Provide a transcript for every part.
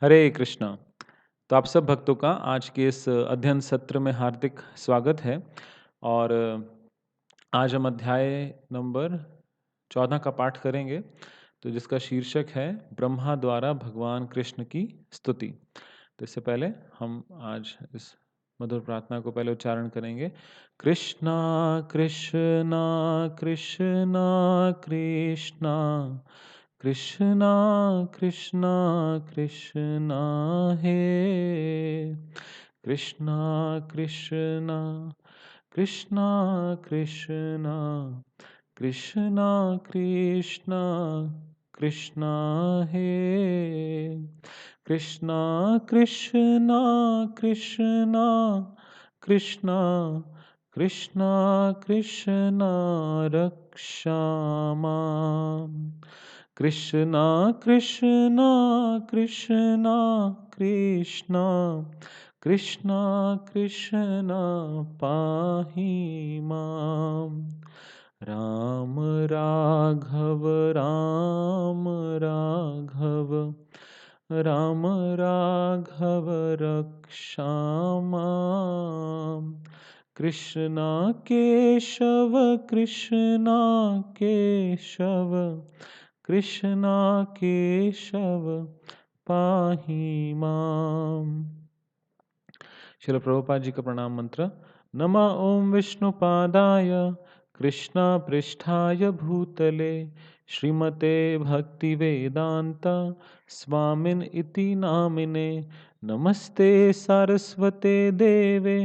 हरे कृष्णा। तो आप सब भक्तों का आज के इस अध्ययन सत्र में हार्दिक स्वागत है। और आज हम अध्याय नंबर 14 का पाठ करेंगे, तो जिसका शीर्षक है ब्रह्मा द्वारा भगवान कृष्ण की स्तुति। तो इससे पहले हम आज इस मधुर प्रार्थना को पहले उच्चारण करेंगे। कृष्णा कृष्णा कृष्णा कृष्णा कृष्णा कृष्णा कृष्णा हे कृष्णा कृष्णा कृष्णा कृष्णा कृष्णा कृष्णा कृष्णा हे कृष्णा कृष्णा कृष्णा कृष्णा कृष्णा कृष्णा रक्षा माम्। कृष्णा कृष्णा कृष्णा कृष्णा कृष्णा कृष्णा पाहि माम्। राम राघव राम राघव राम राघव रक्षा माम्। कृष्णा केशव कृष्णा केशव कृष्णा केशव पाहि माम्। श्रील प्रभुपाद जी का प्रणाम मंत्र। नमः ओम विष्णुपादाय कृष्णा पृष्ठाय भूतले श्रीमते भक्ति वेदांत स्वामिन इति नामिने। नमस्ते सारस्वते देवे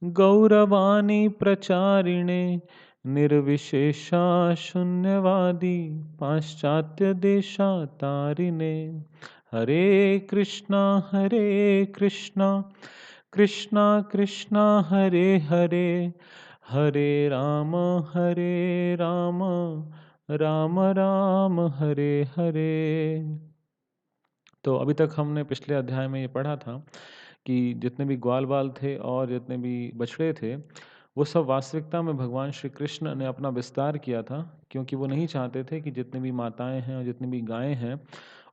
गौरवाणी प्रचारिणे निर्विशेषा शून्यवादी पाश्चात्य देशातारिणे। हरे कृष्णा कृष्णा कृष्णा हरे हरे हरे राम राम राम हरे हरे। तो अभी तक हमने पिछले अध्याय में ये पढ़ा था कि जितने भी ग्वाल बाल थे और जितने भी बछड़े थे, वो सब वास्तविकता में भगवान श्री कृष्ण ने अपना विस्तार किया था, क्योंकि वो नहीं चाहते थे कि जितनी भी माताएं हैं और जितनी भी गायें हैं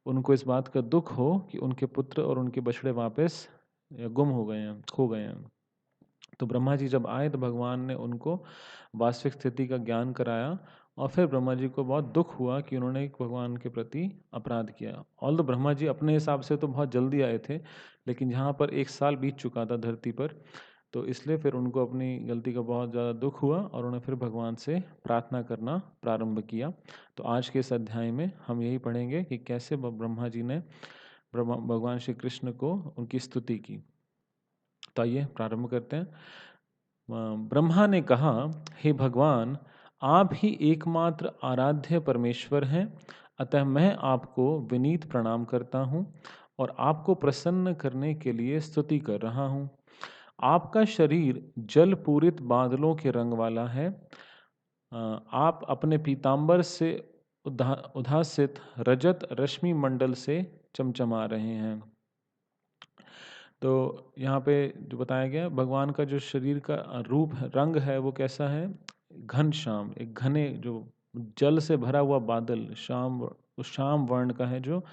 उनको इस बात का दुख हो कि उनके पुत्र और उनके बछड़े वापस गुम हो गए हैं, खो गए हैं। तो ब्रह्मा जी जब आए तो भगवान ने उनको वास्तविक स्थिति का ज्ञान कराया, और फिर ब्रह्मा जी को बहुत दुख हुआ कि उन्होंने भगवान के प्रति अपराध किया। ऑल तो ब्रह्मा जी अपने हिसाब से तो बहुत जल्दी आए थे, लेकिन यहाँ पर 1 साल बीत चुका था धरती पर, तो इसलिए फिर उनको अपनी गलती का बहुत ज़्यादा दुख हुआ और उन्होंने फिर भगवान से प्रार्थना करना प्रारंभ किया। तो आज के इस अध्याय में हम यही पढ़ेंगे कि कैसे ब्रह्मा जी ने भगवान श्री कृष्ण को उनकी स्तुति की। तो आइए प्रारंभ करते हैं। ब्रह्मा ने कहा, हे भगवान, आप ही एकमात्र आराध्य परमेश्वर हैं, अतः मैं आपको विनीत प्रणाम करता हूँ और आपको प्रसन्न करने के लिए स्तुति कर रहा हूँ। आपका शरीर जल पूरित बादलों के रंग वाला है। आप अपने पीतांबर से उद्भासित रजत रश्मि मंडल से चमचमा रहे हैं। तो यहाँ पे जो बताया गया, भगवान का जो शरीर का रूप रंग है वो कैसा है? घन श्याम, एक घने जो जल से भरा हुआ बादल, श्याम वर्ण का है, जो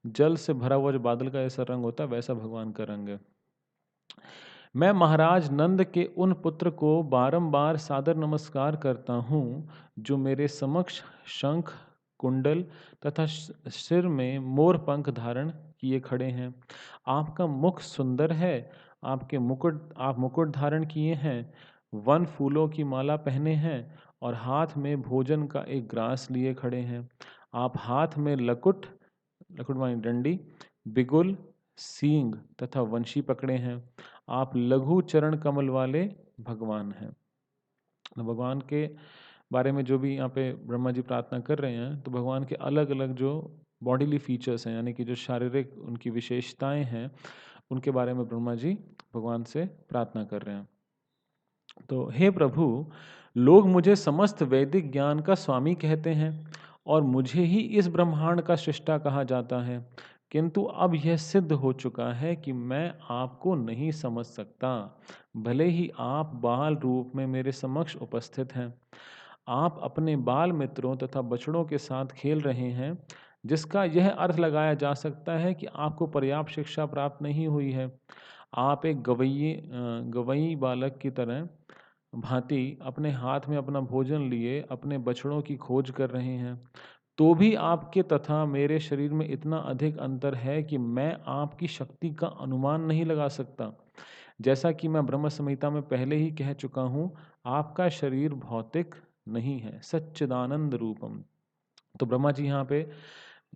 जल से भरा हुआ जो बादल का ऐसा रंग होता है, वैसा भगवान का रंग है। मैं महाराज नंद के उन पुत्र को बारंबार सादर नमस्कार करता हूँ जो मेरे समक्ष शंख कुंडल तथा सिर में मोर पंख धारण किए खड़े हैं। आपका मुख सुंदर है। आप मुकुट धारण किए हैं, वन फूलों की माला पहने हैं और हाथ में भोजन का एक ग्रास लिए खड़े हैं। आप हाथ में लकुट लकुट मानी डंडी, बिगुल, सींग तथा वंशी पकड़े हैं। आप लघु चरण कमल वाले भगवान हैं। तो भगवान के बारे में जो भी यहाँ पे ब्रह्मा जी प्रार्थना कर रहे हैं, तो भगवान के अलग अलग जो बॉडीली फीचर्स हैं, यानी कि जो शारीरिक उनकी विशेषताएं हैं, उनके बारे में ब्रह्मा जी भगवान से प्रार्थना कर रहे हैं। तो हे प्रभु, लोग मुझे समस्त वैदिक ज्ञान का स्वामी कहते हैं और मुझे ही इस ब्रह्मांड का सृष्टा कहा जाता है, किंतु अब यह सिद्ध हो चुका है कि मैं आपको नहीं समझ सकता, भले ही आप बाल रूप में मेरे समक्ष उपस्थित हैं। आप अपने बाल मित्रों तथा बछड़ों के साथ खेल रहे हैं, जिसका यह अर्थ लगाया जा सकता है कि आपको पर्याप्त शिक्षा प्राप्त नहीं हुई है। आप एक गँवई बालक की तरह भाँति अपने हाथ में अपना भोजन लिए अपने बछड़ों की खोज कर रहे हैं। तो भी आपके तथा मेरे शरीर में इतना अधिक अंतर है कि मैं आपकी शक्ति का अनुमान नहीं लगा सकता। जैसा कि मैं ब्रह्म संहिता में पहले ही कह चुका हूँ, आपका शरीर भौतिक नहीं है, सच्चिदानंद रूपम। तो ब्रह्मा जी यहाँ पे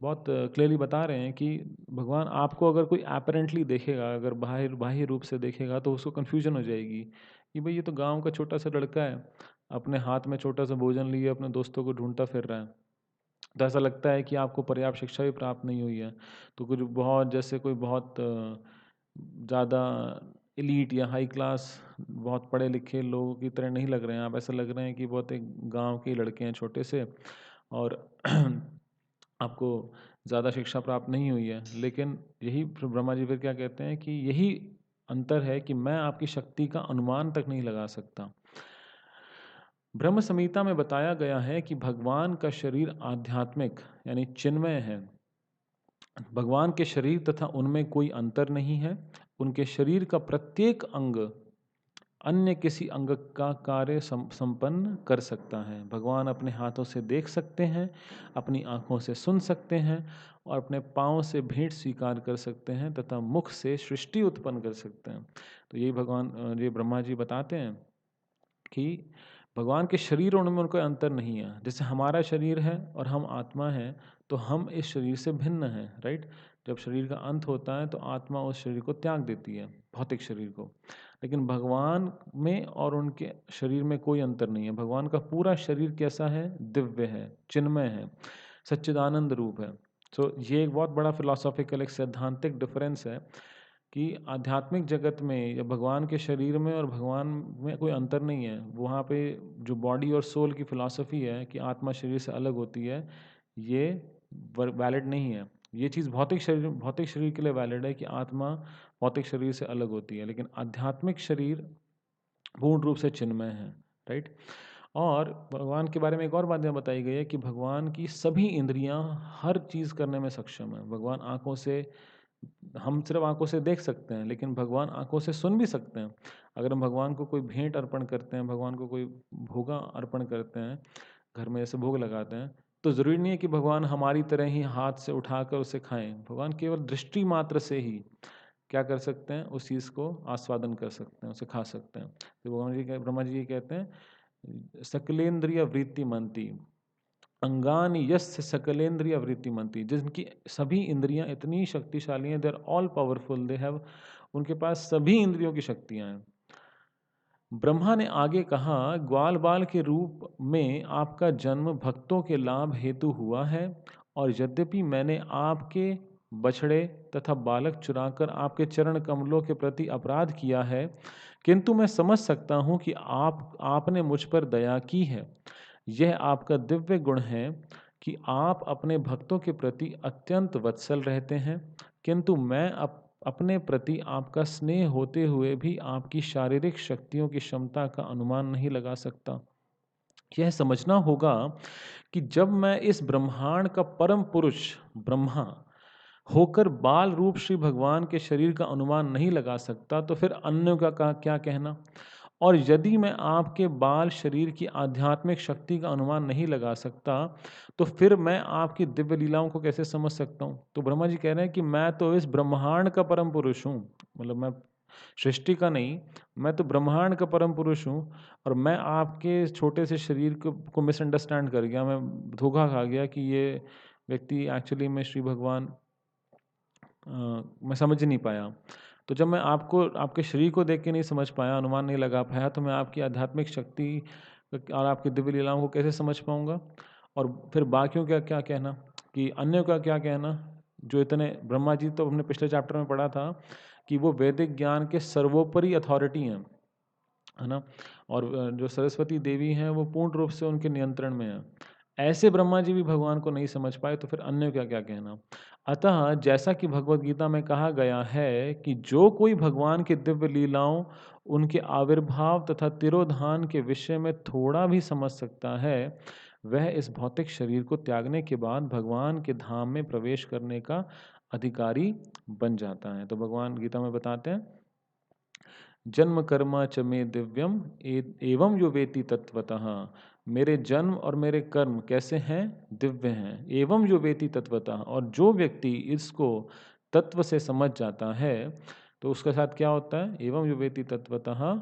बहुत क्लियरली बता रहे हैं कि भगवान आपको अगर कोई अपैरेंटली देखेगा, अगर बाहर बाह्य रूप से देखेगा तो उसको कन्फ्यूजन हो जाएगी कि भाई ये तो गाँव का छोटा सा लड़का है, अपने हाथ में छोटा सा भोजन लिए अपने दोस्तों को ढूंढता फिर रहा है। तो ऐसा लगता है कि आपको पर्याप्त शिक्षा भी प्राप्त नहीं हुई है। तो कुछ बहुत जैसे कोई बहुत ज़्यादा एलीट या हाई क्लास बहुत पढ़े लिखे लोगों की तरह नहीं लग रहे हैं आप, ऐसा लग रहे हैं कि बहुत एक गांव के लड़के हैं छोटे से, और आपको ज़्यादा शिक्षा प्राप्त नहीं हुई है। लेकिन यही फिर ब्रह्मा जी फिर क्या कहते हैं कि यही अंतर है कि मैं आपकी शक्ति का अनुमान तक नहीं लगा सकता। ब्रह्म संहिता में बताया गया है कि भगवान का शरीर आध्यात्मिक यानी चिन्मय है। भगवान के शरीर तथा उनमें कोई अंतर नहीं है। उनके शरीर का प्रत्येक अंग अन्य किसी अंग का कार्य संपन्न कर सकता है। भगवान अपने हाथों से देख सकते हैं, अपनी आँखों से सुन सकते हैं और अपने पाँव से भेंट स्वीकार कर सकते हैं तथा मुख से सृष्टि उत्पन्न कर सकते हैं। तो यही भगवान ये ब्रह्मा जी बताते हैं कि भगवान के शरीर और उनमें कोई अंतर नहीं है। जैसे हमारा शरीर है और हम आत्मा हैं, तो हम इस शरीर से भिन्न हैं, राइट? जब शरीर का अंत होता है तो आत्मा उस शरीर को त्याग देती है, भौतिक शरीर को। लेकिन भगवान में और उनके शरीर में कोई अंतर नहीं है। भगवान का पूरा शरीर कैसा है? दिव्य है, चिन्मय है, सच्चिदानंद रूप है। तो ये एक बहुत बड़ा फिलोसॉफिकल एक सैद्धांतिक डिफरेंस है कि आध्यात्मिक जगत में या भगवान के शरीर में और भगवान में कोई अंतर नहीं है। वहाँ पे जो बॉडी और सोल की फिलॉसफी है कि आत्मा शरीर से अलग होती है, ये वैलिड नहीं है। ये चीज़ भौतिक शरीर के लिए वैलिड है कि आत्मा भौतिक शरीर से अलग होती है, लेकिन आध्यात्मिक शरीर पूर्ण रूप से चिन्मय है, राइट? और भगवान के बारे में एक और बात यहाँ बताई गई है कि भगवान की सभी इंद्रियां हर चीज़ करने में सक्षम है। भगवान आँखों से हम सिर्फ आँखों से देख सकते हैं, लेकिन भगवान आँखों से सुन भी सकते हैं। अगर हम भगवान को कोई भेंट अर्पण करते हैं, भगवान को कोई भोगा अर्पण करते हैं, घर में ऐसे भोग लगाते हैं, तो ज़रूरी नहीं है कि भगवान हमारी तरह ही हाथ से उठाकर उसे खाएँ। भगवान केवल दृष्टि मात्र से ही क्या कर सकते हैं? उस चीज़ को आस्वादन कर सकते हैं, उसे खा सकते हैं। तो ब्रह्मा जी ये कहते हैं, सकलेंद्रिय वृत्ति मनती अंगानि यस्य सकलेंद्रिय वृत्ति मनती, जिनकी सभी इंद्रियां इतनी शक्तिशाली हैं, they are all powerful, they have, उनके पास सभी इंद्रियों की शक्तियां हैं। ब्रह्मा ने आगे कहा, ग्वाल बाल के रूप में आपका जन्म भक्तों के लाभ हेतु हुआ है, और यद्यपि मैंने आपके बछड़े तथा बालक चुराकर आपके चरण कमलों के प्रति अपराध किया है, किंतु मैं समझ सकता हूँ कि आपने मुझ पर दया की है। यह आपका दिव्य गुण है कि आप अपने भक्तों के प्रति अत्यंत वत्सल रहते हैं, किंतु मैं अपने प्रति आपका स्नेह होते हुए भी आपकी शारीरिक शक्तियों की क्षमता का अनुमान नहीं लगा सकता। यह समझना होगा कि जब मैं इस ब्रह्मांड का परम पुरुष ब्रह्मा होकर बाल रूप श्री भगवान के शरीर का अनुमान नहीं लगा सकता, तो फिर अन्यों का क्या कहना? और यदि मैं आपके बाल शरीर की आध्यात्मिक शक्ति का अनुमान नहीं लगा सकता, तो फिर मैं आपकी दिव्य लीलाओं को कैसे समझ सकता हूँ? तो ब्रह्मा जी कह रहे हैं कि मैं तो इस ब्रह्मांड का परम पुरुष हूँ, मतलब मैं सृष्टि का नहीं, मैं तो ब्रह्मांड का परम पुरुष हूँ, और मैं आपके छोटे से शरीर को मिसअंडरस्टैंड कर गया, मैं धोखा खा गया कि ये व्यक्ति एक्चुअली में श्री भगवान, मैं समझ नहीं पाया। तो जब मैं आपको आपके शरीर को देख के नहीं समझ पाया, अनुमान नहीं लगा पाया, तो मैं आपकी आध्यात्मिक शक्ति और आपकी दिव्य लीलाओं को कैसे समझ पाऊँगा? और फिर बाकियों का क्या कहना, कि अन्यों का क्या कहना, जो इतने, ब्रह्मा जी तो हमने पिछले चैप्टर में पढ़ा था कि वो वैदिक ज्ञान के सर्वोपरि अथॉरिटी हैं, है ना? और जो सरस्वती देवी हैं वो पूर्ण रूप से उनके नियंत्रण में हैं। ऐसे ब्रह्मा जी भी भगवान को नहीं समझ पाए, तो फिर अन्य का क्या कहना? अतः जैसा कि भगवद गीता में कहा गया है कि जो कोई भगवान की दिव्य लीलाओं, उनके आविर्भाव तथा तिरोधान के विषय में थोड़ा भी समझ सकता है, वह इस भौतिक शरीर को त्यागने के बाद भगवान के धाम में प्रवेश करने का अधिकारी बन जाता है। तो भगवान गीता में बताते हैं, जन्म कर्म च मे दिव्यम एवं यो वेति तत्वतः। मेरे जन्म और मेरे कर्म कैसे हैं? दिव्य हैं। एवं यो वेति तत्वतः, और जो व्यक्ति इसको तत्व से समझ जाता है तो उसके साथ क्या होता है? एवं यो वेति तत्वतः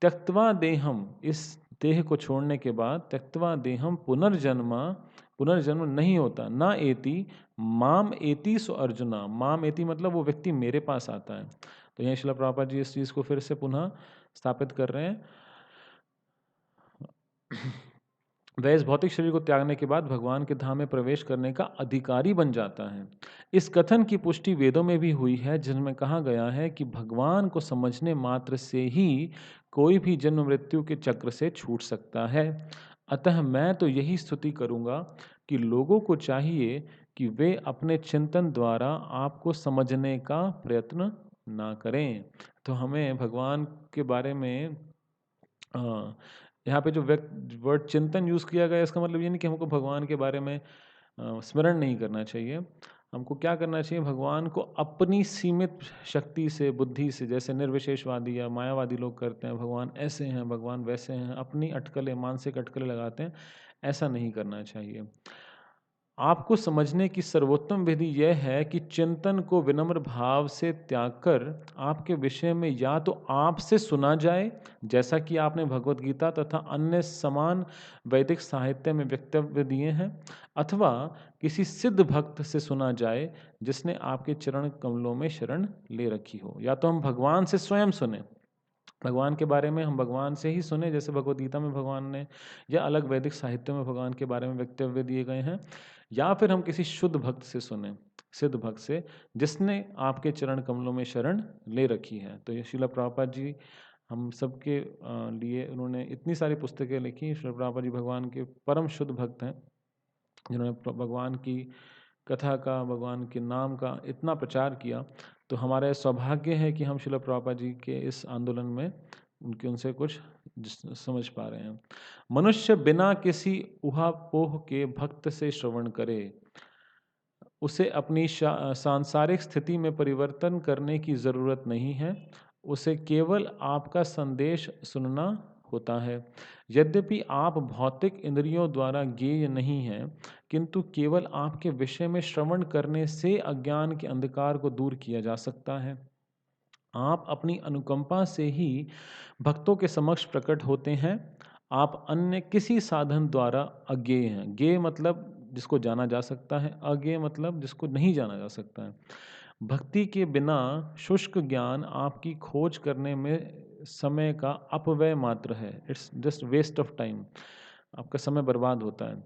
त्यक्त्वा देहम, इस देह को छोड़ने के बाद त्यक्त्वा देहम पुनर्जन्म, पुनर्जन्म नहीं होता। ना एति माम एति सो अर्जुना। माम एति मतलब वो व्यक्ति मेरे पास आता है। तो यहाँ श्रील प्रभुपाद जी इस चीज को फिर से पुनः स्थापित कर रहे हैं। वह इस भौतिक शरीर को त्यागने के बाद भगवान के धाम में प्रवेश करने का अधिकारी बन जाता है। इस कथन की पुष्टि वेदों में भी हुई है, जिनमें कहा गया है कि भगवान को समझने मात्र से ही कोई भी जन्म मृत्यु के चक्र से छूट सकता है। अतः मैं तो यही स्तुति करूंगा कि लोगों को चाहिए कि वे अपने चिंतन द्वारा आपको समझने का प्रयत्न ना करें। तो हमें भगवान के बारे में यहाँ पे जो वर्ड चिंतन यूज किया गया है, इसका मतलब ये नहीं कि हमको भगवान के बारे में स्मरण नहीं करना चाहिए। हमको क्या करना चाहिए? भगवान को अपनी सीमित शक्ति से, बुद्धि से, जैसे निर्विशेषवादी या मायावादी लोग करते हैं, भगवान ऐसे हैं, भगवान वैसे हैं, अपनी अटकलें, मानसिक अटकलें लगाते हैं, ऐसा नहीं करना चाहिए। आपको समझने की सर्वोत्तम विधि यह है कि चिंतन को विनम्र भाव से त्याग कर आपके विषय में या तो आपसे सुना जाए, जैसा कि आपने भगवत गीता तथा अन्य समान वैदिक साहित्य में वक्तव्य दिए हैं, अथवा किसी सिद्ध भक्त से सुना जाए जिसने आपके चरण कमलों में शरण ले रखी हो। या तो हम भगवान से स्वयं सुने, भगवान के बारे में हम भगवान से ही सुने, जैसे भगवत गीता में भगवान ने या अलग वैदिक साहित्य में भगवान के बारे में वक्तव्य दिए गए हैं, या फिर हम किसी शुद्ध भक्त से सुने, सिद्ध भक्त से, जिसने आपके चरण कमलों में शरण ले रखी है। तो ये श्रील प्रभुपाद जी हम सबके लिए उन्होंने इतनी सारी पुस्तकें लिखी। श्रील प्रभुपाद जी भगवान के परम शुद्ध भक्त हैं, जिन्होंने भगवान की कथा का, भगवान के नाम का इतना प्रचार किया। तो हमारा सौभाग्य है कि हम श्रील प्रभुपाद जी के इस आंदोलन में उनसे कुछ समझ पा रहे हैं। मनुष्य बिना किसी ऊहापोह के भक्त से श्रवण करे, उसे अपनी सांसारिक स्थिति में परिवर्तन करने की जरूरत नहीं है, उसे केवल आपका संदेश सुनना होता है। यद्यपि आप भौतिक इंद्रियों द्वारा ज्ञेय नहीं हैं, किंतु केवल आपके विषय में श्रवण करने से अज्ञान के अंधकार को दूर किया जा सकता है। आप अपनी अनुकंपा से ही भक्तों के समक्ष प्रकट होते हैं। आप अन्य किसी साधन द्वारा अज्ञेय हैं। ज्ञेय मतलब जिसको जाना जा सकता है, अज्ञेय मतलब जिसको नहीं जाना जा सकता है। भक्ति के बिना शुष्क ज्ञान आपकी खोज करने में समय का अपव्यय मात्र है। It's just waste of time, आपका समय बर्बाद होता है।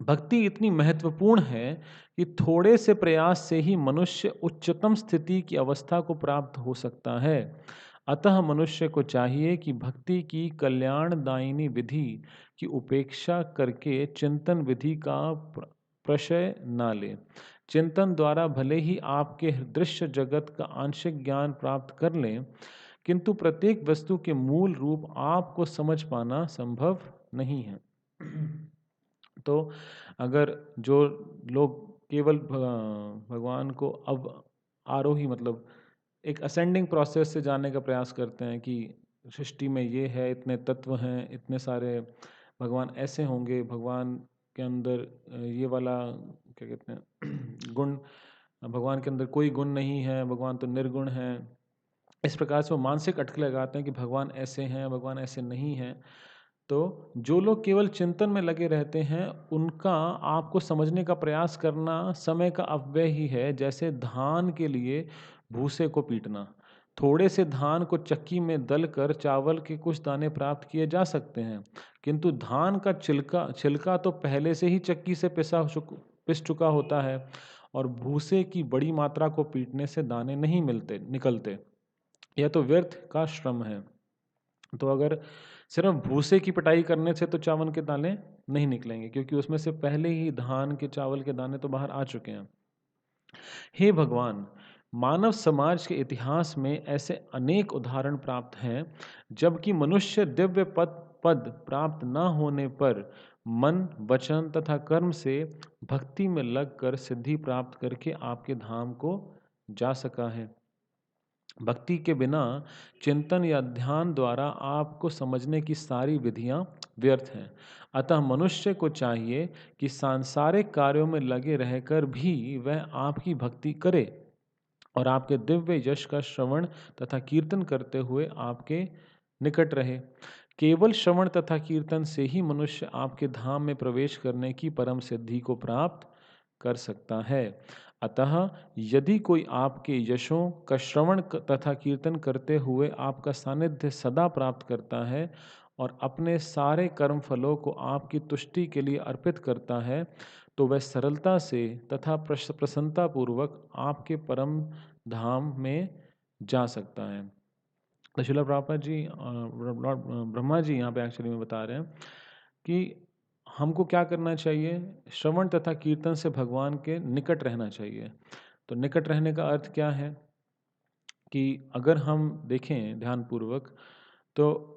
भक्ति इतनी महत्वपूर्ण है कि थोड़े से प्रयास से ही मनुष्य उच्चतम स्थिति की अवस्था को प्राप्त हो सकता है। अतः मनुष्य को चाहिए कि भक्ति की कल्याणदायिनी विधि की उपेक्षा करके चिंतन विधि का प्रशय न ले। चिंतन द्वारा भले ही आपके दृश्य जगत का आंशिक ज्ञान प्राप्त कर लें, किंतु प्रत्येक वस्तु के मूल रूप आपको समझ पाना संभव नहीं है। तो अगर जो लोग केवल भगवान को अब आरोही मतलब एक असेंडिंग प्रोसेस से जानने का प्रयास करते हैं कि सृष्टि में ये है, इतने तत्व हैं, इतने सारे भगवान ऐसे होंगे, भगवान के अंदर ये वाला क्या कहते हैं गुण, भगवान के अंदर कोई गुण नहीं है, भगवान तो निर्गुण है, इस प्रकार से वो मानसिक अटकलें लगाते हैं कि भगवान ऐसे हैं, भगवान ऐसे नहीं हैं। तो जो लोग केवल चिंतन में लगे रहते हैं, उनका आपको समझने का प्रयास करना समय का अपव्यय ही है। जैसे धान के लिए भूसे को पीटना, थोड़े से धान को चक्की में दलकर चावल के कुछ दाने प्राप्त किए जा सकते हैं, किंतु धान का छिलका छिलका तो पहले से ही चक्की से पिस चुका होता है, और भूसे की बड़ी मात्रा को पीटने से दाने नहीं निकलते। यह तो व्यर्थ का श्रम है। तो अगर सिर्फ भूसे की पिटाई करने से तो चावल के दाने नहीं निकलेंगे, क्योंकि उसमें से पहले ही धान के चावल के दाने तो बाहर आ चुके हैं। हे भगवान, मानव समाज के इतिहास में ऐसे अनेक उदाहरण प्राप्त हैं, जबकि मनुष्य दिव्य पद प्राप्त न होने पर मन, वचन तथा कर्म से भक्ति में लगकर सिद्धि प्राप्त करके आपके धाम को जा सका है। भक्ति के बिना चिंतन या ध्यान द्वारा आपको समझने की सारी विधियां व्यर्थ हैं। अतः मनुष्य को चाहिए कि सांसारिक कार्यों में लगे रहकर भी वह आपकी भक्ति करे और आपके दिव्य यश का श्रवण तथा कीर्तन करते हुए आपके निकट रहे। केवल श्रवण तथा कीर्तन से ही मनुष्य आपके धाम में प्रवेश करने की परम सिद्धि को प्राप्त कर सकता है। अतः यदि कोई आपके यशों का श्रवण तथा कीर्तन करते हुए आपका सानिध्य सदा प्राप्त करता है और अपने सारे कर्म फलों को आपकी तुष्टि के लिए अर्पित करता है, तो वह सरलता से तथा प्रसन्नता पूर्वक आपके परम धाम में जा सकता है। तो शिला प्रभुपाद जी लॉर्ड ब्रह्मा जी यहाँ पे एक्चुअली में बता रहे हैं कि हमको क्या करना चाहिए, श्रवण तथा कीर्तन से भगवान के निकट रहना चाहिए। तो निकट रहने का अर्थ क्या है कि अगर हम देखें ध्यानपूर्वक, तो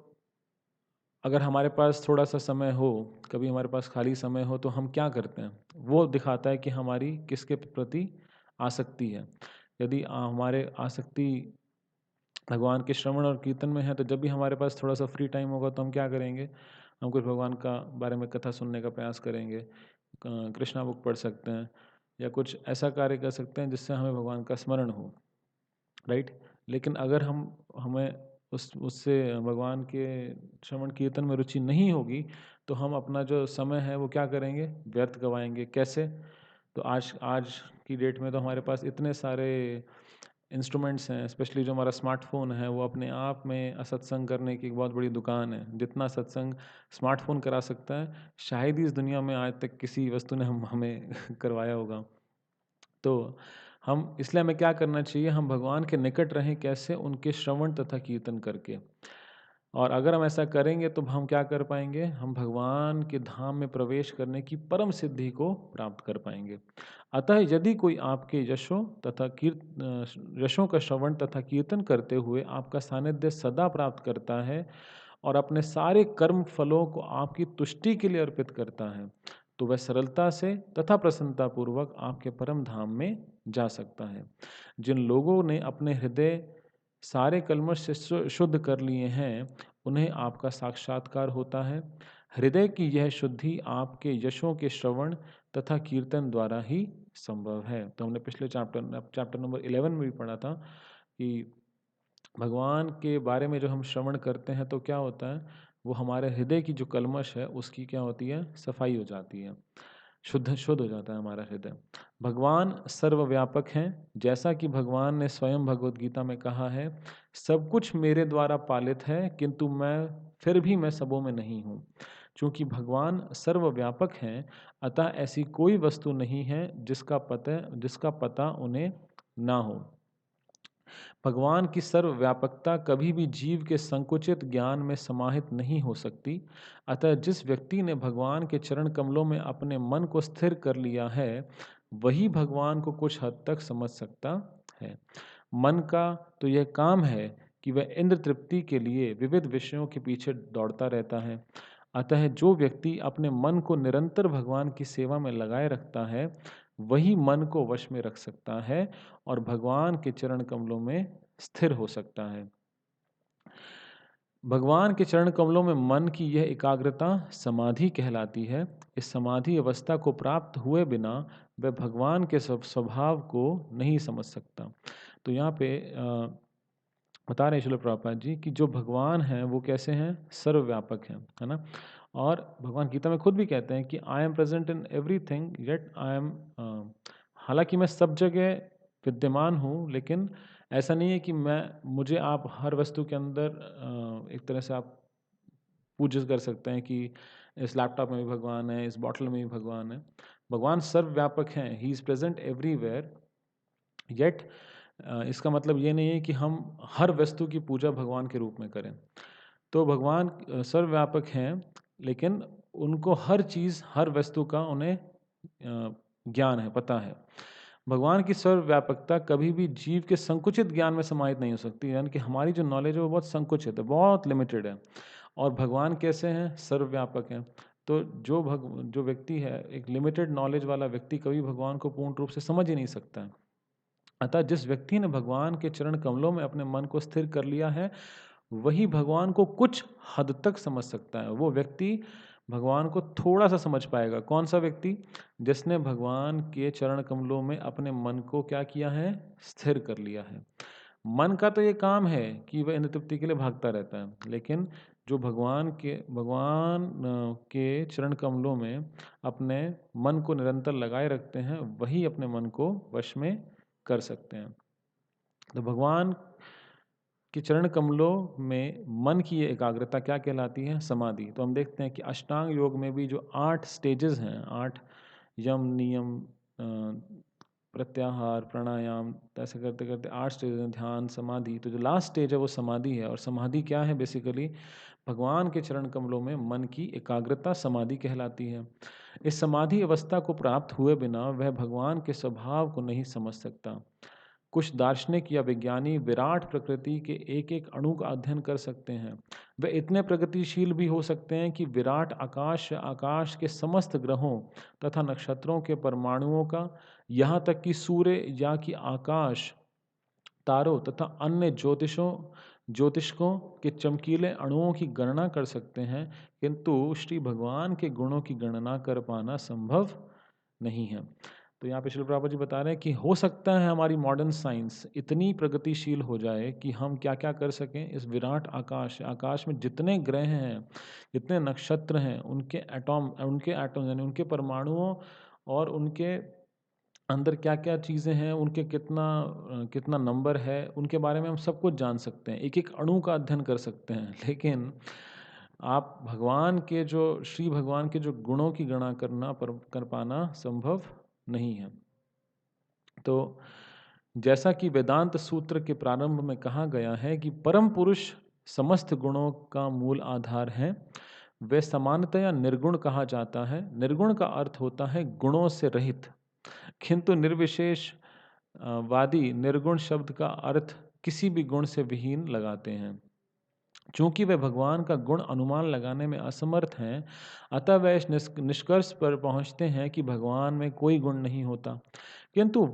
अगर हमारे पास थोड़ा सा समय हो, कभी हमारे पास खाली समय हो, तो हम क्या करते हैं, वो दिखाता है कि हमारी किसके प्रति आसक्ति है। यदि हमारे आसक्ति भगवान के श्रवण और कीर्तन में है, तो जब भी हमारे पास थोड़ा सा फ्री टाइम होगा तो हम क्या करेंगे, हम कुछ भगवान का बारे में कथा सुनने का प्रयास करेंगे, कृष्णा बुक पढ़ सकते हैं या कुछ ऐसा कार्य कर सकते हैं जिससे हमें भगवान का स्मरण हो, राइट। लेकिन अगर हमें उससे भगवान के श्रवण कीर्तन में रुचि नहीं होगी, तो हम अपना जो समय है वो क्या करेंगे, व्यर्थ गवाएंगे। कैसे? तो आज आज की डेट में तो हमारे पास इतने सारे इंस्ट्रूमेंट्स हैं, स्पेशली जो हमारा स्मार्टफोन है, वो अपने आप में सत्संग करने की एक बहुत बड़ी दुकान है। जितना सत्संग स्मार्टफोन करा सकता है, शायद ही इस दुनिया में आज तक किसी वस्तु ने हमें करवाया होगा। तो हम इसलिए हमें क्या करना चाहिए, हम भगवान के निकट रहें। कैसे? उनके श्रवण तथा कीर्तन करके। और अगर हम ऐसा करेंगे तो हम क्या कर पाएंगे, हम भगवान के धाम में प्रवेश करने की परम सिद्धि को प्राप्त कर पाएंगे। अतः यदि कोई आपके यशों का श्रवण तथा कीर्तन करते हुए आपका सानिध्य सदा प्राप्त करता है और अपने सारे कर्म फलों को आपकी तुष्टि के लिए अर्पित करता है, तो वह सरलता से तथा प्रसन्नता पूर्वक आपके परम धाम में जा सकता है। जिन लोगों ने अपने हृदय सारे कल्मश से शुद्ध कर लिए हैं, उन्हें आपका साक्षात्कार होता है। हृदय की यह शुद्धि आपके यशों के श्रवण तथा कीर्तन द्वारा ही संभव है। तो हमने पिछले चैप्टर नंबर 11 में भी पढ़ा था कि भगवान के बारे में जो हम श्रवण करते हैं तो क्या होता है, वो हमारे हृदय की जो कलमश है उसकी क्या होती है, सफाई हो जाती है, शुद्ध शुद्ध हो जाता है हमारा हृदय। भगवान सर्वव्यापक हैं, जैसा कि भगवान ने स्वयं भगवत गीता में कहा है, सब कुछ मेरे द्वारा पालित है, किंतु फिर भी मैं सबों में नहीं हूँ। चूंकि भगवान सर्वव्यापक हैं, अतः ऐसी कोई वस्तु नहीं है जिसका पता उन्हें ना हो। भगवान की सर्वव्यापकता कभी भी जीव के संकुचित ज्ञान में समाहित नहीं हो सकती। अतः जिस व्यक्ति ने भगवान के चरण कमलों में अपने मन को स्थिर कर लिया है, वही भगवान को कुछ हद तक समझ सकता है। मन का तो यह काम है कि वह इंद्र तृप्ति के लिए विविध विषयों के पीछे दौड़ता रहता है। अतः जो व्यक्ति अपने मन को निरंतर भगवान की सेवा में लगाए रखता है, वही मन को वश में रख सकता है और भगवान के चरण कमलों में स्थिर हो सकता है। भगवान के चरण कमलों में मन की यह एकाग्रता समाधि कहलाती है। इस समाधि अवस्था को प्राप्त हुए बिना वह भगवान के स्वभाव को नहीं समझ सकता। तो यहाँ पे बता रहे हैं श्रील प्रभुपाद जी कि जो भगवान हैं वो कैसे हैं, सर्वव्यापक हैं, है ना। और भगवान गीता में खुद भी कहते हैं कि I am present in everything yet I am, हालांकि मैं सब जगह विद्यमान हूँ, लेकिन ऐसा नहीं है कि मुझे आप हर वस्तु के अंदर एक तरह से आप पूजा कर सकते हैं कि इस लैपटॉप में भी भगवान है, इस बॉटल में भी भगवान है। भगवान सर्वव्यापक हैं, he is present everywhere. Yet इसका मतलब ये नहीं है कि हम हर वस्तु की पूजा भगवान के रूप में करें। तो भगवान सर्वव्यापक हैं, लेकिन उनको हर चीज़, हर वस्तु का उन्हें ज्ञान है, पता है। भगवान की सर्वव्यापकता कभी भी जीव के संकुचित ज्ञान में समाहित नहीं हो सकती, यानी कि हमारी जो नॉलेज है वो बहुत संकुचित है, बहुत लिमिटेड है। और भगवान कैसे हैं, सर्वव्यापक हैं। तो जो व्यक्ति है, एक लिमिटेड नॉलेज वाला व्यक्ति कभी भगवान को पूर्ण रूप से समझ ही नहीं सकता है। अतः जिस व्यक्ति ने भगवान के चरण कमलों में अपने मन को स्थिर कर लिया है, वही भगवान को कुछ हद तक समझ सकता है। वो व्यक्ति भगवान को थोड़ा-सा समझ पाएगा। कौन-सा व्यक्ति? जिसने भगवान के चरण कमलों में अपने मन को क्या किया है? स्थिर कर लिया है। मन का तो ये काम है कि वह इंद्र तृप्ति के लिए भागता रहता है, लेकिन जो भगवान के चरण कमलों में अपने मन को निरंतर लगाए रखते हैं, वही अपने मन को वश में कर सकते हैं। तो भगवान के चरण कमलों में मन की ये एकाग्रता क्या कहलाती है? समाधि। तो हम देखते हैं कि अष्टांग योग में भी जो 8 स्टेजेस हैं, 8 यम, नियम, प्रत्याहार, प्राणायाम, तो ऐसे करते-करते 8 स्टेज हैं, ध्यान, समाधि। तो जो लास्ट स्टेज है वो समाधि है, और समाधि क्या है? बेसिकली भगवान के चरण कमलों में मन की एकाग्रता समाधि कहलाती है। इस समाधि अवस्था को प्राप्त हुए बिना वह भगवान के स्वभाव को नहीं समझ सकता। कुछ दार्शनिक या विज्ञानी विराट प्रकृति के एक-एक अणु का अध्ययन कर सकते हैं। वे इतने प्रगतिशील भी हो सकते हैं कि विराट आकाश या आकाश के समस्त ग्रहों तथा नक्षत्रों के परमाणुओं का, यहाँ तक कि सूर्य या कि आकाश, तारों तथा अन्य ज्योतिष्कों के चमकीले अणुओं की गणना कर सकते हैं, किंतु श्री भगवान के गुणों की गणना कर पाना संभव नहीं है। तो यहाँ पे शिल प्रभुपाद जी बता रहे हैं कि हो सकता है हमारी मॉडर्न साइंस इतनी प्रगतिशील हो जाए कि हम क्या-क्या कर सकें, इस विराट आकाश में जितने ग्रह हैं, जितने नक्षत्र हैं, उनके एटम यानी उनके परमाणुओं और उनके अंदर क्या-क्या चीज़ें हैं, उनके कितना नंबर है, उनके बारे में हम सब कुछ जान सकते हैं। एक-एक अणु का अध्ययन कर सकते हैं। लेकिन आप श्री भगवान के जो गुणों की गणना कर पाना संभव नहीं है। तो जैसा कि वेदांत सूत्र के प्रारंभ में कहा गया है कि परम पुरुष समस्त गुणों का मूल आधार है, वे सामान्यतया निर्गुण कहा जाता है। निर्गुण का अर्थ होता है गुणों से रहित, किंतु निर्विशेष वादी निर्गुण शब्द का अर्थ किसी भी गुण से विहीन लगाते हैं। चूंकि वे भगवान का गुण अनुमान लगाने में असमर्थ हैं, अतः वे इस निष्कर्ष पर पहुंचते हैं कि भगवान में कोई गुण नहीं होता। किंतु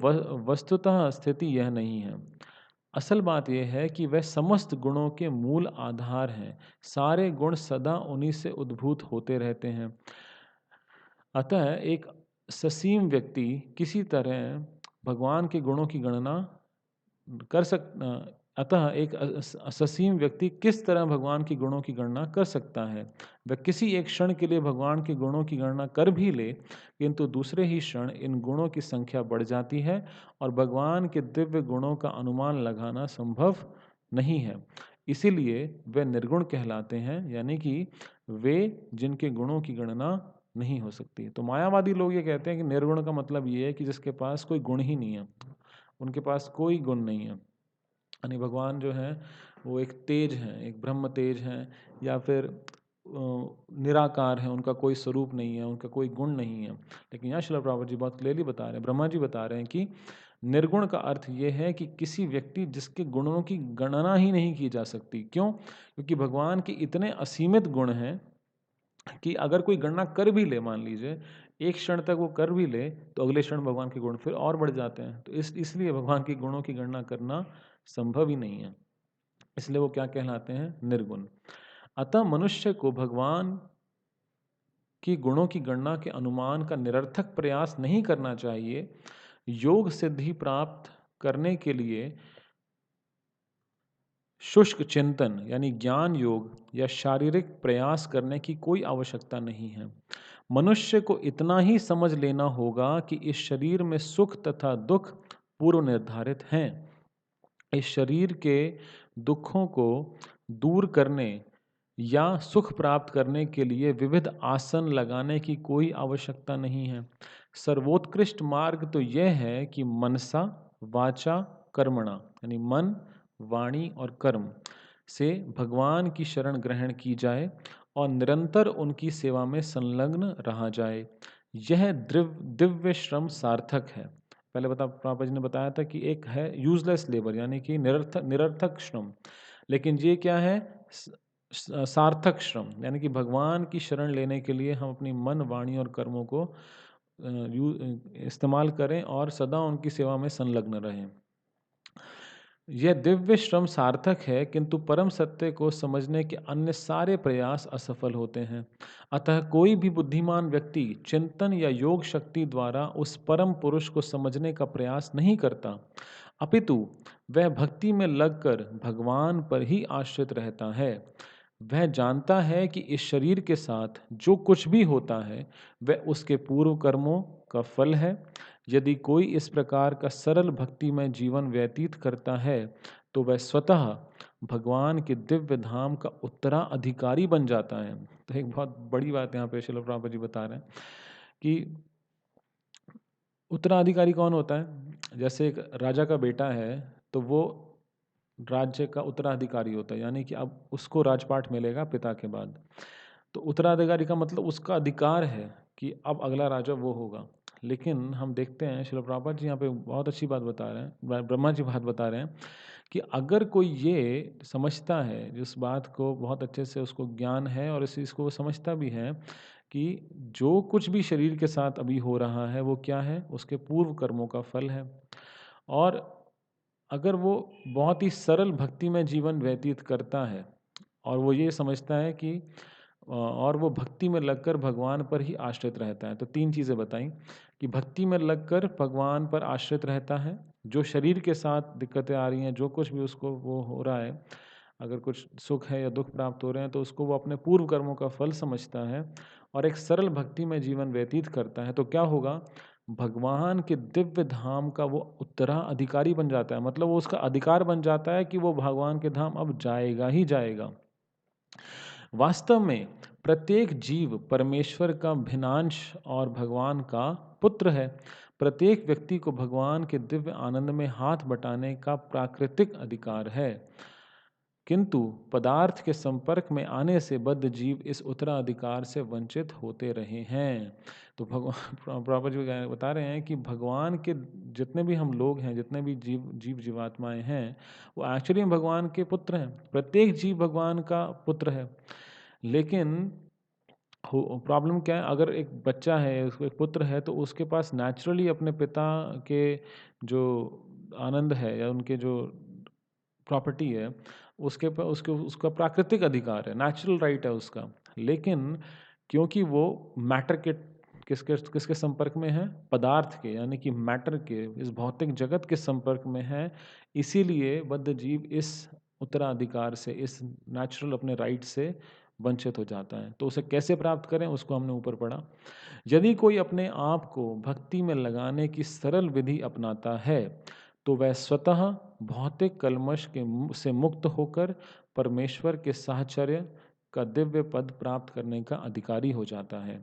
वस्तुतः स्थिति यह नहीं है। असल बात यह है कि वह समस्त गुणों के मूल आधार हैं। सारे गुण सदा उन्हीं से उद्भूत होते रहते हैं। अतः एक ससीम व्यक्ति किसी तरह भगवान के गुणों की गणना कर सक अतः एक ससीम व्यक्ति किस तरह भगवान के गुणों की गणना कर सकता है? वह किसी एक क्षण के लिए भगवान के गुणों की गणना कर भी ले, किंतु दूसरे ही क्षण इन गुणों की संख्या बढ़ जाती है और भगवान के दिव्य गुणों का अनुमान लगाना संभव नहीं है। इसीलिए वे निर्गुण कहलाते हैं, यानी कि वे जिनके गुणों की गणना नहीं हो सकती। तो मायावादी लोग ये कहते हैं कि निर्गुण का मतलब ये है कि जिसके पास कोई गुण ही नहीं है, उनके पास कोई गुण नहीं है। यानी भगवान जो हैं वो एक तेज हैं, एक ब्रह्म तेज हैं, या फिर निराकार हैं, उनका कोई स्वरूप नहीं है, उनका कोई गुण नहीं है। लेकिन यहाँ श्रील प्रभुपाद जी बहुत क्लियरली बता रहे हैं, ब्रह्मा जी बता रहे हैं कि निर्गुण का अर्थ ये है कि किसी व्यक्ति जिसके गुणों की गणना ही नहीं की जा सकती। क्यों? क्योंकि भगवान के इतने असीमित गुण हैं कि अगर कोई गणना कर भी ले, मान लीजिए एक क्षण तक वो कर भी ले, तो अगले क्षण भगवान के गुण फिर और बढ़ जाते हैं। तो इसलिए भगवान के गुणों की गणना करना संभव ही नहीं है। इसलिए वो क्या कहलाते हैं? निर्गुण। अतः मनुष्य को भगवान की गुणों की गणना के अनुमान का निरर्थक प्रयास नहीं करना चाहिए। योग सिद्धि प्राप्त करने के लिए शुष्क चिंतन यानी ज्ञान योग या शारीरिक प्रयास करने की कोई आवश्यकता नहीं है। मनुष्य को इतना ही समझ लेना होगा कि इस शरीर में सुख तथा दुख पूर्व निर्धारित हैं। इस शरीर के दुखों को दूर करने या सुख प्राप्त करने के लिए विविध आसन लगाने की कोई आवश्यकता नहीं है। सर्वोत्कृष्ट मार्ग तो यह है कि मनसा वाचा कर्मणा यानी मन, वाणी और कर्म से भगवान की शरण ग्रहण की जाए और निरंतर उनकी सेवा में संलग्न रहा जाए। यह दिव्य श्रम सार्थक है। पहले प्रभुपाद जी ने बताया था कि एक है यूजलेस लेबर यानी कि निरर्थक श्रम, लेकिन ये क्या है? सार्थक श्रम, यानी कि भगवान की शरण लेने के लिए हम अपनी मन, वाणी और कर्मों को इस्तेमाल करें और सदा उनकी सेवा में संलग्न रहें। यह दिव्य श्रम सार्थक है, किंतु परम सत्य को समझने के अन्य सारे प्रयास असफल होते हैं। अतः कोई भी बुद्धिमान व्यक्ति चिंतन या योग शक्ति द्वारा उस परम पुरुष को समझने का प्रयास नहीं करता, अपितु वह भक्ति में लगकर भगवान पर ही आश्रित रहता है। वह जानता है कि इस शरीर के साथ जो कुछ भी होता है वह उसके पूर्व कर्मों का फल है। यदि कोई इस प्रकार का सरल भक्तिमय जीवन व्यतीत करता है तो वह स्वतः भगवान के दिव्य धाम का उत्तराधिकारी बन जाता है। तो एक बहुत बड़ी बात यहाँ पे श्रील प्रभुपाद जी बता रहे हैं कि उत्तराधिकारी कौन होता है। जैसे एक राजा का बेटा है तो वो राज्य का उत्तराधिकारी होता है, यानी कि अब उसको राजपाट मिलेगा पिता के बाद। तो उत्तराधिकारी का मतलब उसका अधिकार है कि अब अगला राजा वो होगा। लेकिन हम देखते हैं श्रील प्रभुपाद जी यहाँ पे बहुत अच्छी बात बता रहे हैं, ब्रह्मा जी बात बता रहे हैं कि अगर कोई ये समझता है, जिस बात को बहुत अच्छे से उसको ज्ञान है और इस चीज़ को वो समझता भी है कि जो कुछ भी शरीर के साथ अभी हो रहा है वो क्या है, उसके पूर्व कर्मों का फल है। और अगर वो बहुत ही सरल भक्ति में जीवन व्यतीत करता है और वो ये समझता है कि और वो भक्ति में लगकर भगवान पर ही आश्रित रहता है। तो 3 चीज़ें बताई कि भक्ति में लगकर भगवान पर आश्रित रहता है, जो शरीर के साथ दिक्कतें आ रही हैं, जो कुछ भी उसको वो हो रहा है, अगर कुछ सुख है या दुख प्राप्त हो रहे हैं तो उसको वो अपने पूर्व कर्मों का फल समझता है और एक सरल भक्ति में जीवन व्यतीत करता है। तो क्या होगा, भगवान के दिव्य धाम का वो उत्तराधिकारी बन जाता है। मतलब वो उसका अधिकार बन जाता है कि वो भगवान के धाम अब जाएगा ही जाएगा। वास्तव में प्रत्येक जीव परमेश्वर का भिन्नांश और भगवान का पुत्र है। प्रत्येक व्यक्ति को भगवान के दिव्य आनंद में हाथ बटाने का प्राकृतिक अधिकार है, किंतु पदार्थ के संपर्क में आने से बद्ध जीव इस उत्तराधिकार से वंचित होते रहे हैं। तो भगवान प्रभुपाद जी बता रहे हैं कि भगवान के जितने भी हम लोग हैं, जितने भी जीव जीवात्माएं हैं, वो एक्चुअली भगवान के पुत्र हैं। प्रत्येक जीव भगवान का पुत्र है। लेकिन प्रॉब्लम क्या है, अगर एक बच्चा है, उसको एक पुत्र है, तो उसके पास नेचुरली अपने पिता के जो आनंद है या उनके जो प्रॉपर्टी है, उसके उसका प्राकृतिक अधिकार है, नेचुरल राइट है उसका। लेकिन क्योंकि वो मैटर के किसके किसके संपर्क में है, पदार्थ के, यानी कि मैटर के, इस भौतिक जगत के संपर्क में है, इसीलिए बद्ध जीव इस उत्तराधिकार से, इस नेचुरल अपने राइट से वंचित हो जाता है। तो उसे कैसे प्राप्त करें, उसको हमने ऊपर पढ़ा। यदि कोई अपने आप को भक्ति में लगाने की सरल विधि अपनाता है तो वह स्वतः भौतिक कल्मश से मुक्त होकर परमेश्वर के साहचर्य का दिव्य पद प्राप्त करने का अधिकारी हो जाता है।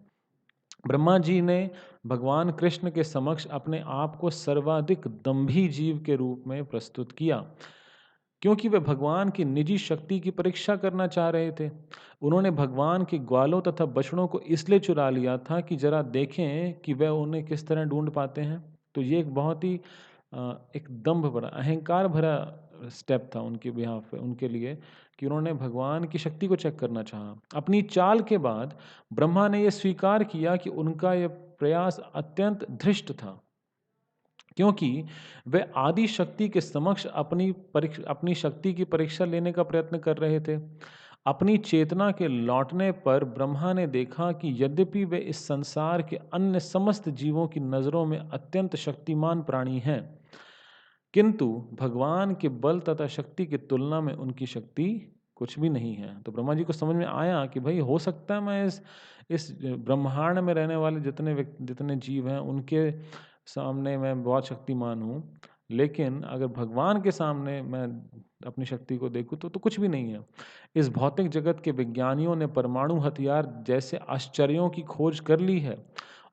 ब्रह्मा जी ने भगवान कृष्ण के समक्ष अपने आप को सर्वाधिक दंभी जीव के रूप में प्रस्तुत किया, क्योंकि वे भगवान की निजी शक्ति की परीक्षा करना चाह रहे थे। उन्होंने भगवान के ग्वालों तथा बछड़ों को इसलिए चुरा लिया था कि जरा देखें कि वह उन्हें किस तरह ढूंढ पाते हैं। तो ये एक बहुत ही एक दंभ भरा, अहंकार भरा स्टेप था उनके बिहाफ पे, उनके लिए, कि उन्होंने भगवान की शक्ति को चेक करना चाहा। अपनी चाल के बाद ब्रह्मा ने यह स्वीकार किया कि उनका यह प्रयास अत्यंत धृष्ट था, क्योंकि वे आदि शक्ति के समक्ष अपनी शक्ति की परीक्षा लेने का प्रयत्न कर रहे थे। अपनी चेतना के लौटने पर ब्रह्मा ने देखा कि यद्यपि वे इस संसार के अन्य समस्त जीवों की नज़रों में अत्यंत शक्तिमान प्राणी हैं, किंतु भगवान के बल तथा शक्ति की तुलना में उनकी शक्ति कुछ भी नहीं है। तो ब्रह्मा जी को समझ में आया कि भाई हो सकता है मैं इस ब्रह्मांड में रहने वाले जितने जीव हैं उनके सामने मैं बहुत शक्तिमान हूँ, लेकिन अगर भगवान के सामने मैं अपनी शक्ति को देखूँ तो कुछ भी नहीं है। इस भौतिक जगत के विज्ञानियों ने परमाणु हथियार जैसे आश्चर्यों की खोज कर ली है,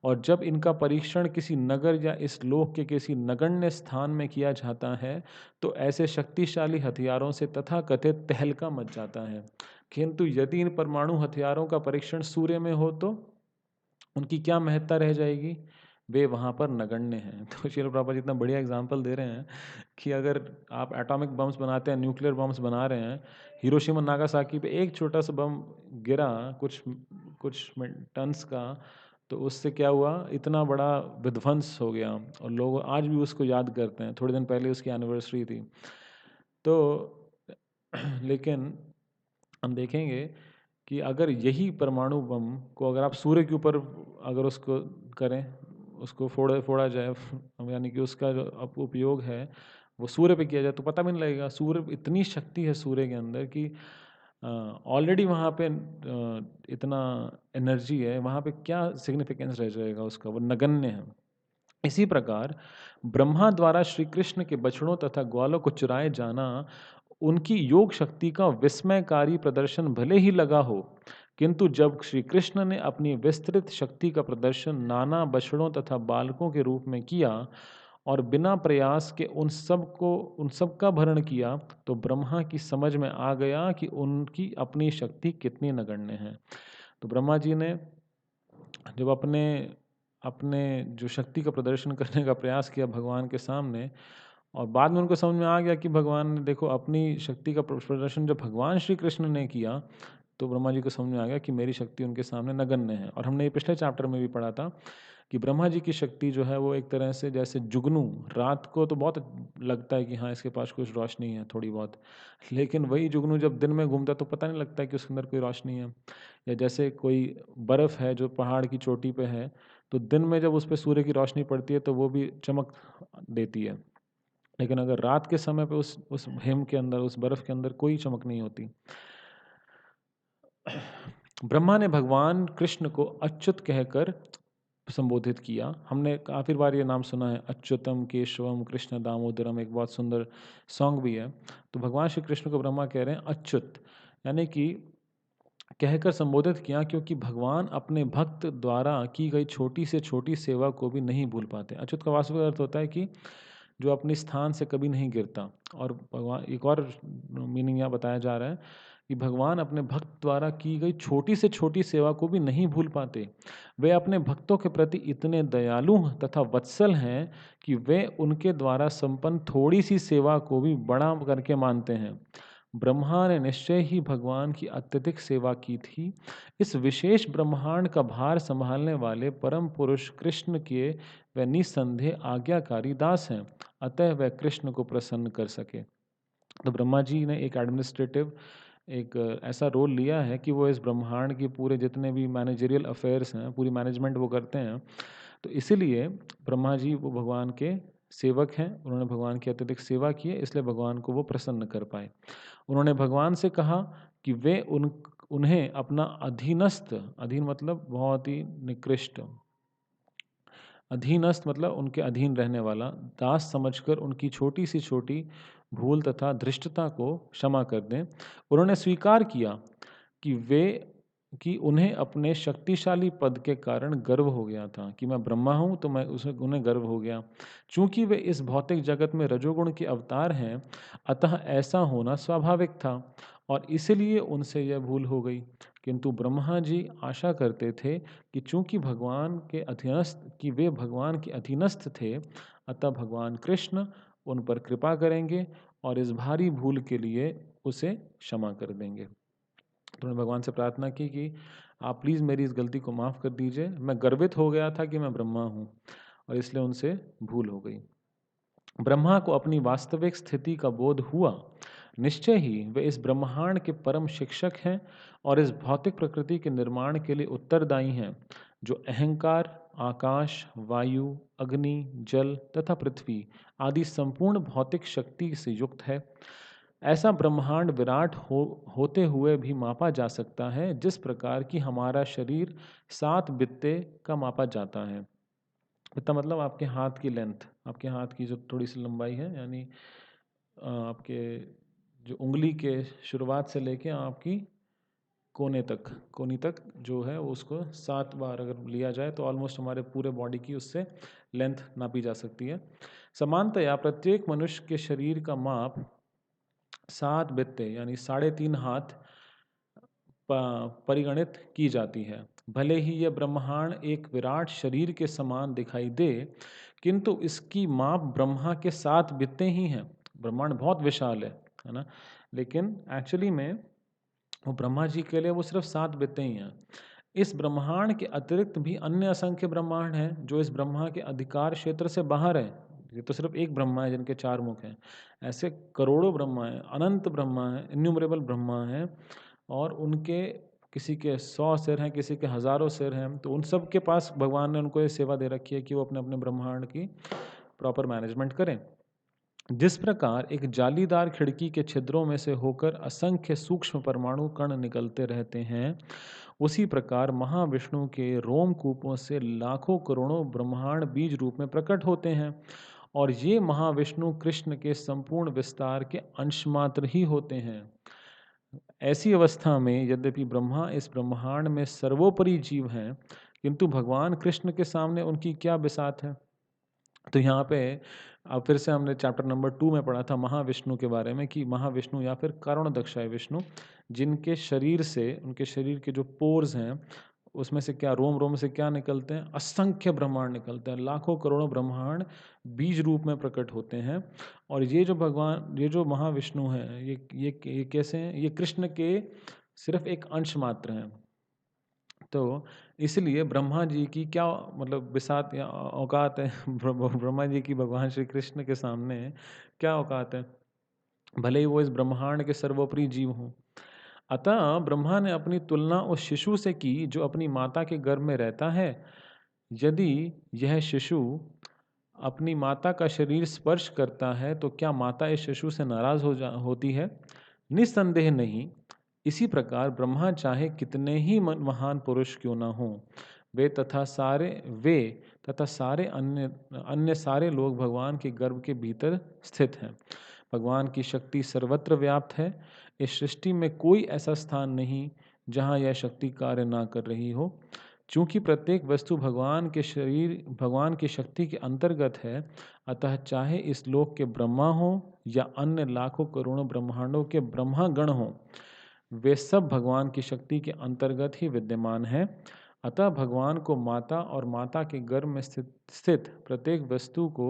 और जब इनका परीक्षण किसी नगर या इस लोक के किसी नगण्य स्थान में किया जाता है तो ऐसे शक्तिशाली हथियारों से तथाकथित तहलका मच जाता है। किंतु यदि इन परमाणु हथियारों का परीक्षण सूर्य में हो तो उनकी क्या महत्ता रह जाएगी। वे वहाँ पर नगण्य हैं। तो श्रील प्रभुपाद जी इतना बढ़िया एग्जाम्पल दे रहे हैं कि अगर आप एटॉमिक बम्स बनाते हैं, न्यूक्लियर बम्स बना रहे हैं, हिरोशिमा नागासाकी पे एक छोटा सा बम गिरा कुछ कुछ टन्स का, तो उससे क्या हुआ, इतना बड़ा विध्वंस हो गया और लोग आज भी उसको याद करते हैं। थोड़े दिन पहले उसकी एनिवर्सरी थी। तो लेकिन हम देखेंगे कि अगर यही परमाणु बम को अगर आप सूर्य के ऊपर अगर उसको करें, उसको फोड़ा फोड़ा जाए, यानी कि उसका जो उपयोग है वो सूर्य पे किया जाए, तो पता भी नहीं लगेगा। सूर्य, इतनी शक्ति है सूर्य के अंदर कि ऑलरेडी वहाँ पे इतना एनर्जी है, वहाँ पे क्या सिग्निफिकेंस रह जाएगा उसका, वो नगण्य है। इसी प्रकार ब्रह्मा द्वारा श्री कृष्ण के बछड़ों तथा ग्वालों को चुराए जाना उनकी योग शक्ति का विस्मयकारी प्रदर्शन भले ही लगा हो, किंतु जब श्री कृष्ण ने अपनी विस्तृत शक्ति का प्रदर्शन नाना बछड़ों तथा बालकों के रूप में किया और बिना प्रयास के उन सब का भरण किया, तो ब्रह्मा की समझ में आ गया कि उनकी अपनी शक्ति कितनी नगण्य है। तो ब्रह्मा जी ने जब अपने अपने जो शक्ति का प्रदर्शन करने का प्रयास किया भगवान के सामने, और बाद में उनको समझ में आ गया कि भगवान ने देखो अपनी शक्ति का प्रदर्शन जब भगवान श्री कृष्ण ने किया, तो ब्रह्मा जी को समझ में आ गया कि मेरी शक्ति उनके सामने नगण्य है। और हमने ये पिछले चैप्टर में भी पढ़ा था कि ब्रह्मा जी की शक्ति जो है वो एक तरह से जैसे जुगनू, रात को तो बहुत लगता है कि हाँ इसके पास कुछ रोशनी है थोड़ी बहुत, लेकिन वही जुगनू जब दिन में घूमता है तो पता नहीं लगता है कि उसके अंदर कोई रोशनी है। या जैसे कोई बर्फ़ है जो पहाड़ की चोटी पे है, तो दिन में जब उस पर सूर्य की रोशनी पड़ती है तो वो भी चमक देती है, लेकिन अगर रात के समय पे उस हिम के अंदर, उस बर्फ़ के अंदर कोई चमक नहीं होती। ब्रह्मा ने भगवान कृष्ण को अच्युत कहकर संबोधित किया। हमने काफ़ी बार ये नाम सुना है, अच्युतम केशवम कृष्ण दामोदरम, एक बहुत सुंदर सॉन्ग भी है। तो भगवान श्री कृष्ण को ब्रह्मा कह रहे हैं अच्युत, यानी कि कहकर संबोधित किया, क्योंकि भगवान अपने भक्त द्वारा की गई छोटी से छोटी सेवा को भी नहीं भूल पाते। अच्युत का वास्तविक अर्थ होता है कि जो अपने स्थान से कभी नहीं गिरता। और भगवान, एक और मीनिंग यहाँ बताया जा रहा है कि भगवान अपने भक्त द्वारा की गई छोटी से छोटी सेवा को भी नहीं भूल पाते। वे अपने भक्तों के प्रति इतने दयालु तथा वत्सल हैं कि वे उनके द्वारा संपन्न थोड़ी सी सेवा को भी बड़ा करके मानते हैं। ब्रह्मा ने निश्चय ही भगवान की अत्यधिक सेवा की थी। इस विशेष ब्रह्मांड का भार संभालने वाले परम पुरुष कृष्ण के वे निसंदेह आज्ञाकारी दास हैं, अतः वह कृष्ण को प्रसन्न कर सके। तो ब्रह्मा जी ने एक एडमिनिस्ट्रेटिव, एक ऐसा रोल लिया है कि वो इस ब्रह्मांड के पूरे जितने भी मैनेजरियल अफेयर्स हैं, पूरी मैनेजमेंट वो करते हैं। तो इसीलिए ब्रह्मा जी वो भगवान के सेवक हैं, उन्होंने भगवान की अत्यधिक सेवा की है, इसलिए भगवान को वो प्रसन्न कर पाए। उन्होंने भगवान से कहा कि वे उन्हें अपना अधीनस्थ, अधीन मतलब बहुत ही निकृष्ट, अधीनस्थ मतलब उनके अधीन रहने वाला, दास समझकर उनकी छोटी सी छोटी भूल तथा धृष्टता को क्षमा कर दें। उन्होंने स्वीकार किया कि उन्हें अपने शक्तिशाली पद के कारण गर्व हो गया था, कि मैं ब्रह्मा हूँ तो मैं उसे उन्हें गर्व हो गया। चूंकि वे इस भौतिक जगत में रजोगुण के अवतार हैं, अतः ऐसा होना स्वाभाविक था और इसलिए उनसे यह भूल हो गई। किंतु ब्रह्मा जी आशा करते थे कि चूंकि वे भगवान के अधीनस्थ थे, अतः भगवान कृष्ण उन पर कृपा करेंगे और इस भारी भूल के लिए उसे क्षमा कर देंगे। तो उन्होंने भगवान से प्रार्थना की कि आप प्लीज़ मेरी इस गलती को माफ़ कर दीजिए, मैं गर्वित हो गया था कि मैं ब्रह्मा हूँ और इसलिए उनसे भूल हो गई। ब्रह्मा को अपनी वास्तविक स्थिति का बोध हुआ। निश्चय ही वे इस ब्रह्मांड के परम शिक्षक हैं और इस भौतिक प्रकृति के निर्माण के लिए उत्तरदायी हैं, जो अहंकार, आकाश, वायु, अग्नि, जल तथा पृथ्वी आदि संपूर्ण भौतिक शक्ति से युक्त है। ऐसा ब्रह्मांड विराट होते हुए भी मापा जा सकता है, जिस प्रकार की हमारा शरीर 7 बित्ते का मापा जाता है। बित्ता मतलब आपके हाथ की लेंथ, आपके हाथ की जो थोड़ी सी लंबाई है, यानी आपके जो उंगली के शुरुआत से लेके आपकी कोनी तक जो है उसको 7 बार अगर लिया जाए तो ऑलमोस्ट हमारे पूरे बॉडी की उससे लेंथ नापी जा सकती है। समानतया प्रत्येक मनुष्य के शरीर का माप 7 बित्ते यानी 3.5 हाथ परिगणित की जाती है। भले ही यह ब्रह्मांड एक विराट शरीर के समान दिखाई दे, किंतु इसकी माप ब्रह्मा के 7 बित्ते ही हैं। ब्रह्मांड बहुत विशाल है ना? लेकिन एक्चुअली में वो ब्रह्मा जी के लिए वो सिर्फ 7 बित्ते ही हैं। इस ब्रह्मांड के अतिरिक्त भी अन्य असंख्य ब्रह्मांड हैं जो इस ब्रह्मा के अधिकार क्षेत्र से बाहर हैं। ये तो सिर्फ एक ब्रह्मा है जिनके 4 मुख हैं। ऐसे करोड़ों ब्रह्मा हैं, अनंत ब्रह्मा हैं, इन्यूमरेबल ब्रह्मा हैं, और उनके किसी के 100 सिर हैं, किसी के हज़ारों सिर हैं। तो उन सब के पास भगवान ने उनको ये सेवा दे रखी है कि वो अपने-अपने ब्रह्मांड की प्रॉपर मैनेजमेंट करें। जिस प्रकार एक जालीदार खिड़की के छिद्रों में से होकर असंख्य सूक्ष्म परमाणु कण निकलते रहते हैं, उसी प्रकार महाविष्णु के रोमकूपों से लाखों करोड़ों ब्रह्मांड बीज रूप में प्रकट होते हैं, और ये महाविष्णु कृष्ण के संपूर्ण विस्तार के अंश मात्र ही होते हैं। ऐसी अवस्था में यद्यपि ब्रह्मा इस ब्रह्मांड में सर्वोपरि जीव हैं, किंतु भगवान कृष्ण के सामने उनकी क्या बिसात है। तो यहाँ पे अब फिर से हमने चैप्टर नंबर 2 में पढ़ा था महाविष्णु के बारे में कि महाविष्णु या फिर कारुणदक्षाय विष्णु, जिनके शरीर से, उनके शरीर के जो पोर्स हैं, उसमें से क्या रोम रोम से क्या निकलते हैं, असंख्य ब्रह्मांड निकलते हैं, लाखों करोड़ों ब्रह्मांड बीज रूप में प्रकट होते हैं। और ये जो भगवान, ये जो महाविष्णु हैं, ये कैसे हैं, ये कृष्ण के सिर्फ एक अंश मात्र हैं। तो इसलिए ब्रह्मा जी की क्या मतलब बिसात या औकात है ब्रह्मा जी की भगवान श्री कृष्ण के सामने क्या औकात है, भले ही वो इस ब्रह्मांड के सर्वोपरि जीव हों। अतः ब्रह्मा ने अपनी तुलना उस शिशु से की जो अपनी माता के गर्भ में रहता है। यदि यह शिशु अपनी माता का शरीर स्पर्श करता है तो क्या माता इस शिशु से नाराज होती है? निस्संदेह नहीं। इसी प्रकार ब्रह्मा चाहे कितने ही महान पुरुष क्यों न हों, वे तथा सारे अन्य अन्य सारे लोग भगवान के गर्भ के भीतर स्थित हैं। भगवान की शक्ति सर्वत्र व्याप्त है। इस सृष्टि में कोई ऐसा स्थान नहीं जहाँ यह शक्ति कार्य ना कर रही हो। चूंकि प्रत्येक वस्तु भगवान की शक्ति के अंतर्गत है, अतः चाहे इस लोक के ब्रह्मा हो या अन्य लाखों करोड़ों ब्रह्मांडों के ब्रह्मा गण हों, वे सब भगवान की शक्ति के अंतर्गत ही विद्यमान हैं। अतः भगवान को माता और माता के गर्भ में स्थित प्रत्येक वस्तु को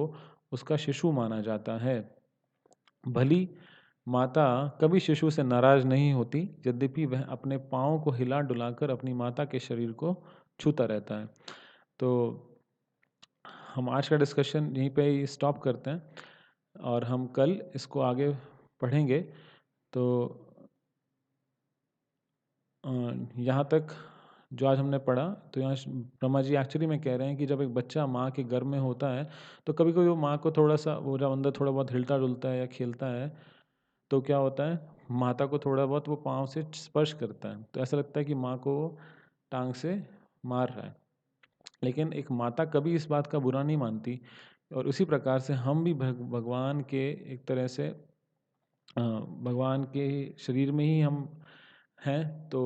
उसका शिशु माना जाता है। भली माता कभी शिशु से नाराज नहीं होती, यद्यपि वह अपने पाँव को हिला डुलाकर अपनी माता के शरीर को छूता रहता है। तो हम आज का डिस्कशन यहीं पे ही स्टॉप करते हैं, और हम कल इसको आगे पढ़ेंगे। तो यहाँ तक जो आज हमने पढ़ा, तो यहाँ ब्रह्मा जी एक्चुअली में कह रहे हैं कि जब एक बच्चा माँ के गर्भ में होता है, तो कभी कभी वो माँ को थोड़ा सा, वो जब अंदर थोड़ा बहुत हिलता डुलता है या खेलता है, तो क्या होता है, माता को थोड़ा बहुत वो पाँव से स्पर्श करता है, तो ऐसा लगता है कि माँ को टांग से मार रहा है। लेकिन एक माता कभी इस बात का बुरा नहीं मानती, और उसी प्रकार से हम भी भगवान के एक तरह से भगवान के शरीर में ही हम हैं। तो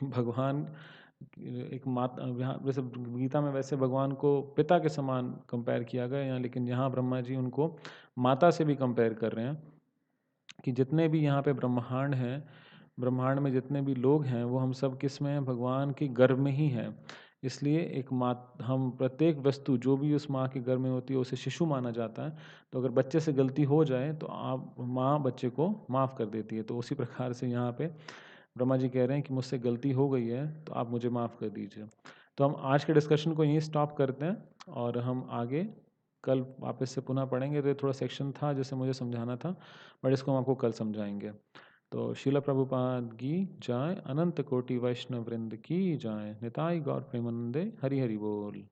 भगवान एक माता, यहाँ वैसे गीता में वैसे भगवान को पिता के समान कंपेयर किया गया यहाँ, लेकिन यहाँ ब्रह्मा जी उनको माता से भी कंपेयर कर रहे हैं कि जितने भी यहाँ पे ब्रह्मांड हैं, ब्रह्मांड में जितने भी लोग हैं, वो हम सब किस में हैं, भगवान के गर्भ में ही हैं। इसलिए एक माँ, हम प्रत्येक वस्तु जो भी उस माँ के गर्भ में होती है उसे शिशु माना जाता है। तो अगर बच्चे से गलती हो जाए तो आप माँ बच्चे को माफ़ कर देती है। तो उसी प्रकार से यहाँ पे ब्रह्मा जी कह रहे हैं कि मुझसे गलती हो गई है, तो आप मुझे माफ़ कर दीजिए। तो हम आज के डिस्कशन को यहीं स्टॉप करते हैं, और हम आगे कल वापस से पुनः पढ़ेंगे। तो ये थोड़ा सेक्शन था जिसे मुझे समझाना था, बट इसको हम आपको कल समझाएंगे। तो शिला प्रभुपाद की जय, अनंत कोटि वैष्णव वृंद की जय, निताई गौर प्रेमानंदे, हरि हरि बोल।